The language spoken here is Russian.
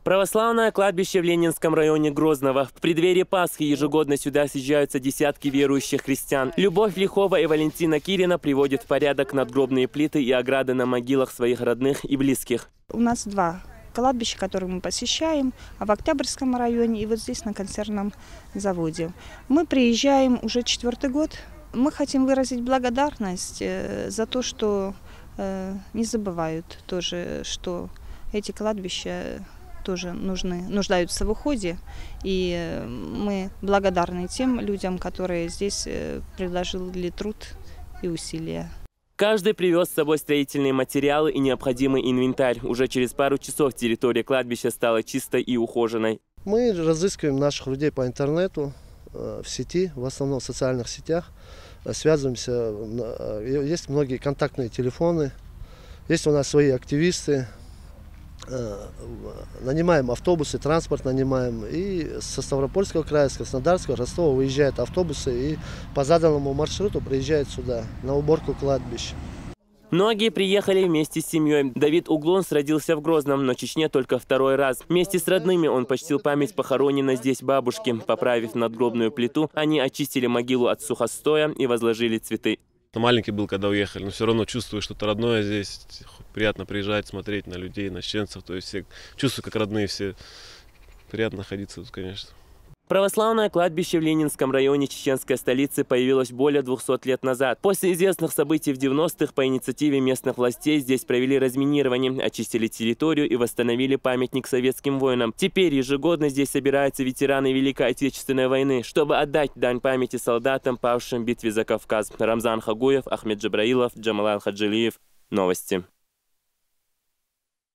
Православное кладбище в Ленинском районе Грозного. В преддверии Пасхи ежегодно сюда съезжаются десятки верующих христиан. Любовь Лихова и Валентина Кирина приводят в порядок надгробные плиты и ограды на могилах своих родных и близких. У нас два кладбища, которые мы посещаем, в Октябрьском районе и вот здесь на консервном заводе. Мы приезжаем уже 4-й год. Мы хотим выразить благодарность за то, что не забывают тоже, что эти кладбища тоже нуждаются в уходе. И мы благодарны тем людям, которые здесь приложили труд и усилия. Каждый привез с собой строительные материалы и необходимый инвентарь. Уже через пару часов территория кладбища стала чистой и ухоженной. Мы разыскиваем наших людей по интернету, в сети, в основном в социальных сетях. Связываемся, есть многие контактные телефоны, есть у нас свои активисты. Нанимаем автобусы, транспорт нанимаем. И со Ставропольского края, с Краснодарского, Ростова выезжают автобусы и по заданному маршруту приезжают сюда на уборку кладбища. Многие приехали вместе с семьей. Давид Углонс родился в Грозном, но в Чечне только 2-й раз. Вместе с родными он почтил память похороненной здесь бабушки. Поправив надгробную плиту, они очистили могилу от сухостоя и возложили цветы. Маленький был, когда уехали, но все равно чувствую что-то родное здесь. Приятно приезжать, смотреть на людей, на чеченцев. То есть все чувствую, как родные все. Приятно находиться тут, конечно. Православное кладбище в Ленинском районе чеченской столицы появилось более 200 лет назад. После известных событий в 90-х по инициативе местных властей здесь провели разминирование, очистили территорию и восстановили памятник советским воинам. Теперь ежегодно здесь собираются ветераны Великой Отечественной войны, чтобы отдать дань памяти солдатам, павшим в битве за Кавказ. Рамзан Хагуев, Ахмед Джабраилов, Джамалан Хаджилиев. Новости.